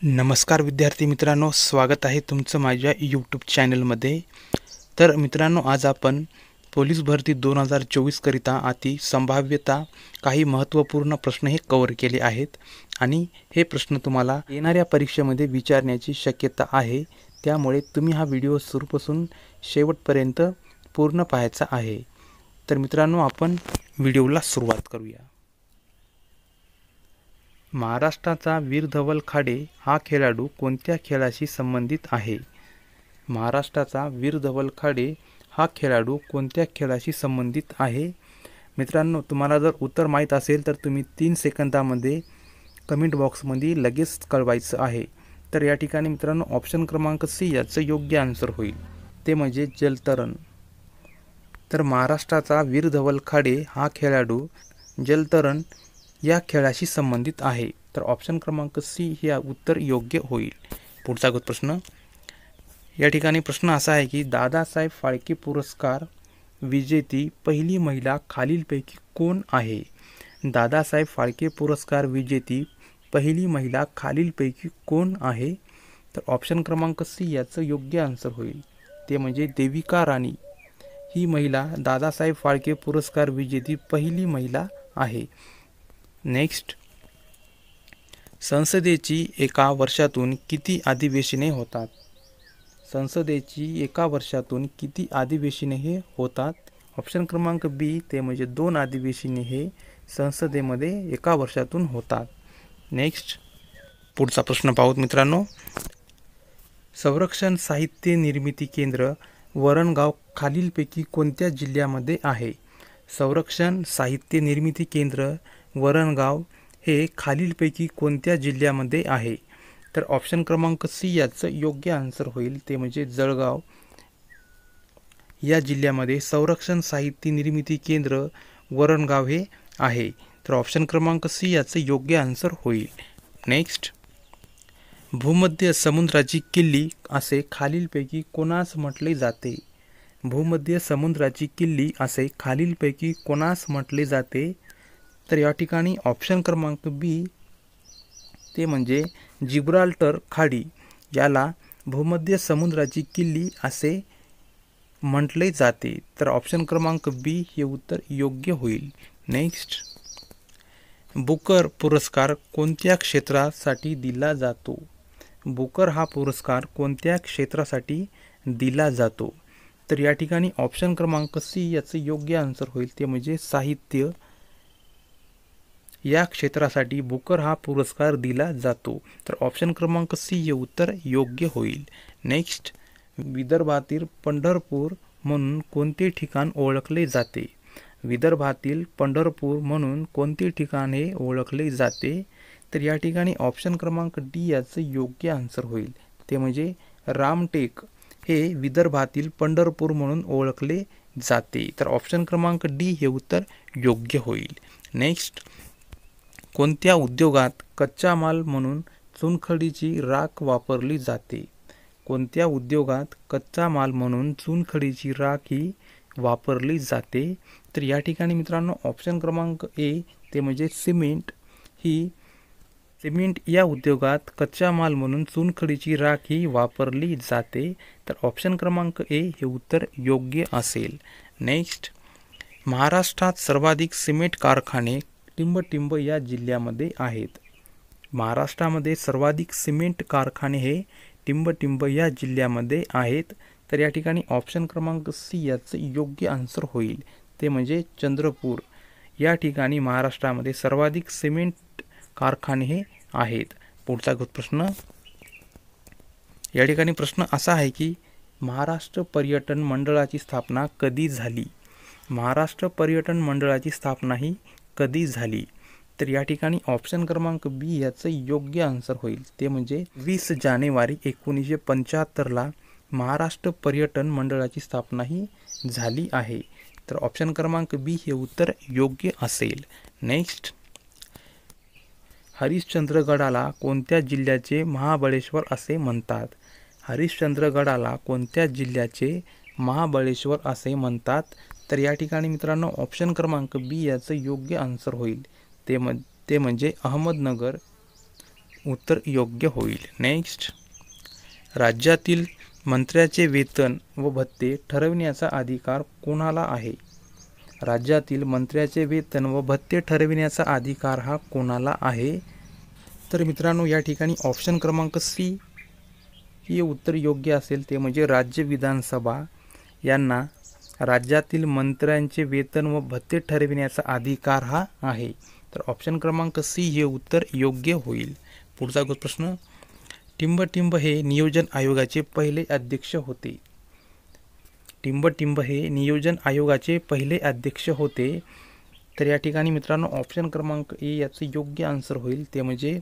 नमस्कार विद्यार्थी मित्रांनो, स्वागत आहे तुमचं माझ्या यूट्यूब चॅनलमध्ये। तर मित्रांनो, आज आपण पोलीस भरती 2024 करिता अति संभाव्यता काही महत्त्वपूर्ण प्रश्न हे कव्हर केले आहेत आणि हे प्रश्न तुम्हाला येणाऱ्या परीक्षेमध्ये विचारण्याची शक्यता आहे। त्यामुळे तुम्ही हा व्हिडिओ सुरूपासून शेवटपर्यंत पूर्ण पाहायचा आहे। तर मित्रांनो, आपण व्हिडिओला सुरुवात करूया। महाराष्ट्राचा वीर धवल खाडे हा खेळाडू कोणत्या खेळाशी संबंधित आहे? महाराष्ट्राचा वीर धवल खाडे हा खेळाडू कोणत्या खेळाशी संबंधित आहे? मित्रांनो, तुम्हाला जर उत्तर माहीत असेल तर तुम्ही 3 सेकंदामध्ये कमेंट बॉक्समध्ये लगेच कळवायचं आहे। तर या ठिकाणी मित्रांनो, ऑप्शन क्रमांक सी याचं योग्य आन्सर होईल, ते म्हणजे जलतरण। तर महाराष्ट्राचा वीर धवल खाडे हा खेळाडू जलतरण या खेळाशी संबंधित आहे। तर ऑप्शन क्रमांक सी हे उत्तर योग्य होईल। पुढचा प्रश्न, या ठिकाणी प्रश्न असा आहे की दादासाहेब फाळके पुरस्कार विजेती पहिली महिला खालीलपैकी कोण आहे? दादासाहेब फाळके पुरस्कार विजेती पहिली महिला खालीलपैकी कोण आहे? तर ऑप्शन क्रमांक सी याचं योग्य आन्सर होईल, ते म्हणजे देविका राणी। ही महिला दादासाहेब फाळके पुरस्कार विजेती पहिली महिला आहे। नेक्स्ट, संसदेची एका वर्षातून किती अधिवेशने होतात? संसदेची एका वर्षातून किती अधिवेशने हे होतात? ऑप्शन क्रमांक बी, ते म्हणजे 2 अधिवेशने हे संसदेमध्ये एका वर्षातून होतात। नेक्स्ट, पुढचा प्रश्न पाहूत मित्रांनो। संरक्षण साहित्य निर्मिती केंद्र वरणगाव खालीलपैकी कोणत्या जिल्ह्यामध्ये आहे? संरक्षण साहित्य निर्मिती केंद्र वरणगाव हे खालीलपैकी कोणत्या जिल्ह्यामध्ये आहे? तर ऑप्शन क्रमांक सी याचं योग्य आन्सर होईल, ते म्हणजे जळगाव या जिल्ह्यामध्ये संरक्षण साहित्य निर्मिती केंद्र वरणगाव हे आहे। तर ऑप्शन क्रमांक सी याचं योग्य आन्सर होईल। नेक्स्ट, भूमध्य समुद्राची किल्ली असे खालीलपैकी कोणास म्हटले जाते? भूमध्य समुद्राची किल्ली असे खालीलपैकी कोणास म्हटले जाते? तर या ठिकाणी ऑप्शन क्रमांक बी, ते म्हणजे जिब्राल्टर खाडी याला भूमध्य समुद्राची किल्ली असे म्हटले जाते। तर ऑप्शन क्रमांक बी हे उत्तर योग्य होईल। नेक्स्ट, बुकर पुरस्कार कोणत्या क्षेत्रासाठी दिला जातो? बुकर हा पुरस्कार कोणत्या क्षेत्रासाठी दिला जातो? तर या ठिकाणी ऑप्शन क्रमांक सी याचं योग्य आन्सर होईल, ते म्हणजे साहित्य या क्षेत्रासाठी बुकर हा पुरस्कार दिला जातो। तर ऑप्शन क्रमांक सी हे उत्तर योग्य होईल। नेक्स्ट, विदर्भातील पंढरपूर म्हणून कोणते ठिकाण ओळखले जाते? विदर्भातील पंढरपूर म्हणून कोणते ठिकाण हे ओळखले जाते? तर या ठिकाणी ऑप्शन क्रमांक डी याचं योग्य आन्सर होईल, ते म्हणजे रामटेक हे विदर्भातील पंढरपूर म्हणून ओळखले जाते। तर ऑप्शन क्रमांक डी हे उत्तर योग्य होईल। नेक्स्ट, कोणत्या उद्योगात कच्चा माल म्हणून चुनखडीची राख वापरली जाते? कोणत्या उद्योगात कच्चा माल म्हणून चुनखडीची राख ही वापरली जाते? तर या ठिकाणी मित्रांनो ऑप्शन क्रमांक ए, ते म्हणजे सिमेंट या उद्योगात कच्चा माल म्हणून चुनखडीची राख ही वापरली जाते। तर ऑप्शन क्रमांक ए हे उत्तर योग्य असेल। नेक्स्ट, महाराष्ट्रात सर्वाधिक सिमेंट कारखाने टिंब या जिल्ह्यामध्ये आहेत। महाराष्ट्रामध्ये सर्वाधिक सिमेंट कारखाने हे टिंब या जिल्ह्यामध्ये आहेत। तर या ठिकाणी ऑप्शन क्रमांक सी याचं योग्य आन्सर होईल, ते म्हणजे चंद्रपूर या ठिकाणी महाराष्ट्रामध्ये सर्वाधिक सिमेंट कारखाने हे आहेत। पुढचा प्रश्न, या ठिकाणी प्रश्न असा आहे की महाराष्ट्र पर्यटन मंडळाची स्थापना कधी झाली? महाराष्ट्र पर्यटन मंडळाची स्थापना ही कधी झाली? तर या ठिकाणी ऑप्शन क्रमांक बी याचं योग्य आन्सर होईल, ते म्हणजे 20 जानेवारी 1975 महाराष्ट्र पर्यटन मंडळाची स्थापना ही झाली आहे। तर ऑप्शन क्रमांक बी हे उत्तर योग्य असेल। नेक्स्ट, हरिश्चंद्रगडाला कोणत्या जिल्ह्याचे महाबळेश्वर असे म्हणतात? हरिश्चंद्रगडाला कोणत्या जिल्ह्याचे महाबळेश्वर असे म्हणतात? तर या ठिकाणी मित्रांनो ऑप्शन क्रमांक बी याचं योग्य आन्सर होईल, ते म्हणजे अहमदनगर उत्तर योग्य होईल. नेक्स्ट, राज्यातील मंत्र्याचे वेतन व भत्ते ठरविण्याचा अधिकार कोणाला आहे? राज्यातील मंत्र्याचे वेतन व भत्ते ठरविण्याचा अधिकार हा कोणाला आहे? तर मित्रांनो, या ठिकाणी ऑप्शन क्रमांक सी हे उत्तर योग्य असेल. ते म्हणजे राज्य विधानसभा यांना राज्यातील मंत्र्यांचे वेतन व भत्ते ठरविण्याचा अधिकार हा आहे. तर ऑप्शन क्रमांक सी हे उत्तर योग्य होईल. पुढचा प्रश्न, टिंबटिंब हे नियोजन आयोगाचे पहिले अध्यक्ष होते. टिंबटिंब हे नियोजन आयोगाचे पहिले अध्यक्ष होते. तर या ठिकाणी मित्रांनो ऑप्शन क्रमांक ए याचं योग्य आन्सर होईल. ते म्हणजे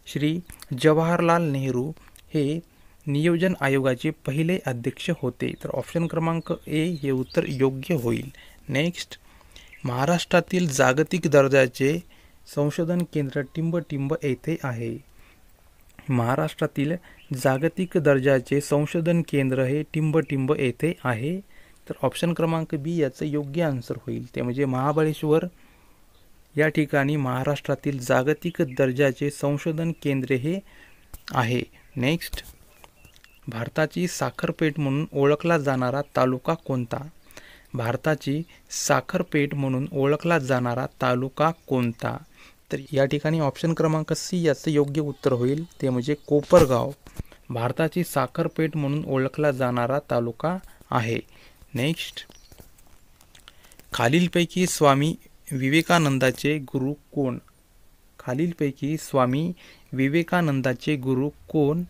श्री जवाहरलाल नेहरू हे नियोजन आयोगाचे पहिले अध्यक्ष होते. तर ऑप्शन क्रमांक ए हे उत्तर योग्य होईल. नेक्स्ट, महाराष्ट्रातील जागतिक दर्जाचे संशोधन केंद्र टिंबटिंब येथे आहे. महाराष्ट्रातील जागतिक दर्जाचे संशोधन केंद्र हे टिंबटिंब येथे आहे. तर ऑप्शन क्रमांक बी याचं योग्य आन्सर होईल. ते म्हणजे महाबळेश्वर या ठिकाणी महाराष्ट्रातील जागतिक दर्जाचे संशोधन केंद्र हे आहे. नेक्स्ट, भारताची साखरपेठ म्हणून ओळखला जाणारा तालुका कोणता? भारताची साखरपेठ म्हणून ओळखला जाणारा तालुका कोणता? तर या ठिकाणी ऑप्शन क्रमांक सी याचं योग्य उत्तर होईल. ते म्हणजे कोपरगाव भारताची साखरपेठ म्हणून ओळखला जाणारा तालुका आहे. नेक्स्ट, खालीलपैकी स्वामी विवेकानंदाचे गुरु कोण? खालीलपैकी स्वामी विवेकानंदाचे गुरु कोण?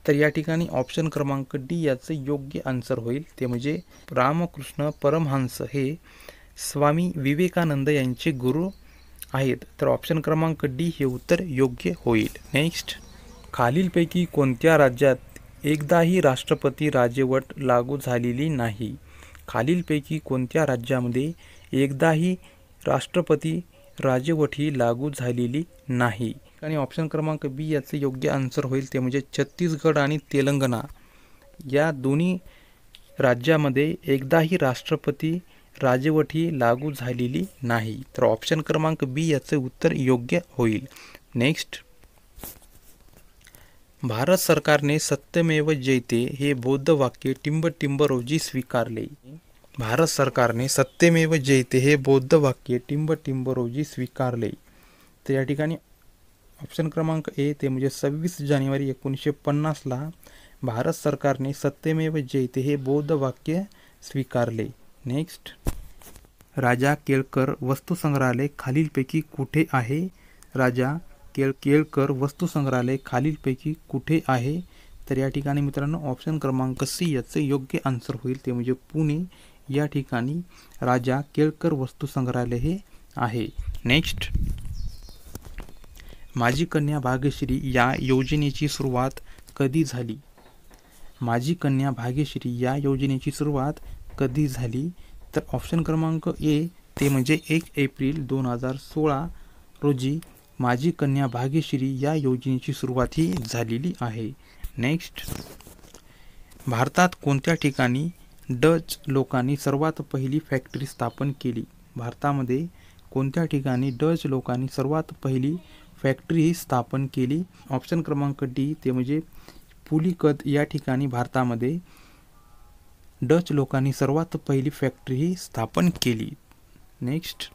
तर या ठिकाणी ऑप्शन क्रमांक डी याचं योग्य आन्सर होईल. ते म्हणजे रामकृष्ण परमहंस हे स्वामी विवेकानंद यांचे गुरु आहेत. तर ऑप्शन क्रमांक डी हे उत्तर योग्य होईल. नेक्स्ट, खालीलपैकी कोणत्या राज्यात एकदाही राष्ट्रपती राजवट लागू झालेली नाही? खालीलपैकी कोणत्या राज्यामध्ये एकदाही राष्ट्रपती राजवट ही लागू झालेली नाही? आणि ऑप्शन क्रमांक बी याचं योग्य आन्सर होईल. ते म्हणजे छत्तीसगड आणि तेलंगणा या दोन्ही राज्यामध्ये एकदाही राष्ट्रपती राजवट ही लागू झालेली नाही. तर ऑप्शन क्रमांक बी याचं उत्तर योग्य होईल. नेक्स्ट, भारत सरकारने सत्यमेव जयते हे बौद्ध वाक्य टिंबटिंब रोजी स्वीकारले. भारत सरकारने सत्यमेव जयते हे बौद्ध वाक्य टिंबटिंब रोजी स्वीकारले. तर या ठिकाणी ऑप्शन क्रमांक ए ते म्हणजे 26 जानेवारी 1950ला भारत सरकारने सत्यमेव जयते हे बौद्ध वाक्य स्वीकारले. नेक्स्ट, राजा केळकर वस्तुसंग्रहालय खालीलपैकी कुठे आहे? राजा केळकर वस्तुसंग्रहालय खालीलपैकी कुठे आहे? तर या ठिकाणी मित्रांनो ऑप्शन क्रमांक सी याचं योग्य आन्सर होईल. ते म्हणजे पुणे या ठिकाणी राजा केळकर वस्तुसंग्रहालय हे आहे. नेक्स्ट, माझी कन्या भाग्यश्री या योजनेची सुरुवात कधी झाली? माझी कन्या भाग्यश्री या योजनेची सुरुवात कधी झाली? तर ऑप्शन क्रमांक ए ते म्हणजे 1 एप्रिल 2016 रोजी माझी कन्या भाग्यश्री या योजनेची सुरुवात ही झालेली आहे. नेक्स्ट, भारतात कोणत्या ठिकाणी डच लोकांनी सर्वात पहिली फॅक्टरी स्थापन केली? भारतामध्ये कोणत्या ठिकाणी डच लोकांनी सर्वात पहिली फॅक्टरी स्थापन केली? ऑप्शन क्रमांक डी ते म्हणजे पुलिकत या ठिकाणी भारतामध्ये डच लोकांनी सर्वात पहिली फॅक्टरी स्थापन केली. नेक्स्ट,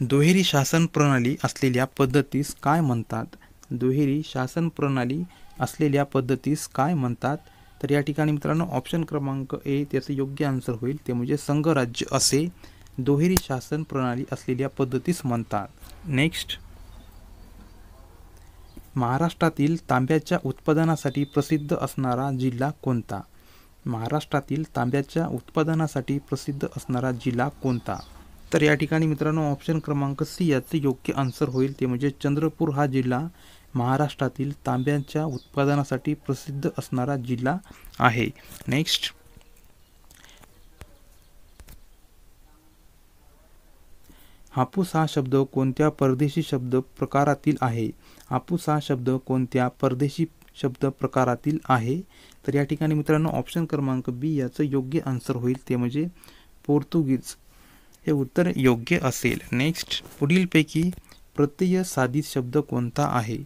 दुहेरी शासन प्रणाली असलेल्या पद्धतीस काय म्हणतात? दुहेरी शासन प्रणाली असलेल्या पद्धतीस काय म्हणतात? तर या ठिकाणी मित्रांनो ऑप्शन क्रमांक ए त्याचं योग्य आन्सर होईल. ते म्हणजे संघराज्य असे दुहेरी शासन प्रणाली असलेल्या पद्धतीस म्हणतात. नेक्स्ट, महाराष्ट्रातील तांब्याच्या उत्पादनासाठी प्रसिद्ध असणारा जिल्हा कोणता? महाराष्ट्रातील तांब्याच्या उत्पादनासाठी प्रसिद्ध असणारा जिल्हा कोणता? तर या ठिकाणी मित्रांनो ऑप्शन क्रमांक सी याचं योग्य आन्सर होईल. ते म्हणजे चंद्रपूर हा जिल्हा महाराष्ट्रातील तांब्याच्या उत्पादनासाठी प्रसिद्ध असणारा जिल्हा आहे. नेक्स्ट, हापूस हा शब्द कोणत्या परदेशी शब्द प्रकारातील आहे? हापूस हा शब्द कोणत्या परदेशी शब्द प्रकारातील आहे? तर या ठिकाणी मित्रांनो ऑप्शन क्रमांक बी याचं योग्य आन्सर होईल. ते म्हणजे पोर्तुगीज हे उत्तर योग्य असेल. नेक्स्ट, पुढीलपैकी प्रत्यय साधित शब्द कोणता आहे?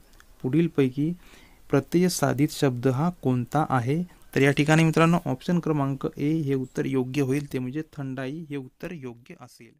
पुढीलपैकी प्रत्ययसाधित शब्द हा कोणता आहे? तर या ठिकाणी मित्रांनो ऑप्शन क्रमांक ए हे उत्तर योग्य होईल, ते म्हणजे थंडाई हे उत्तर योग्य असेल.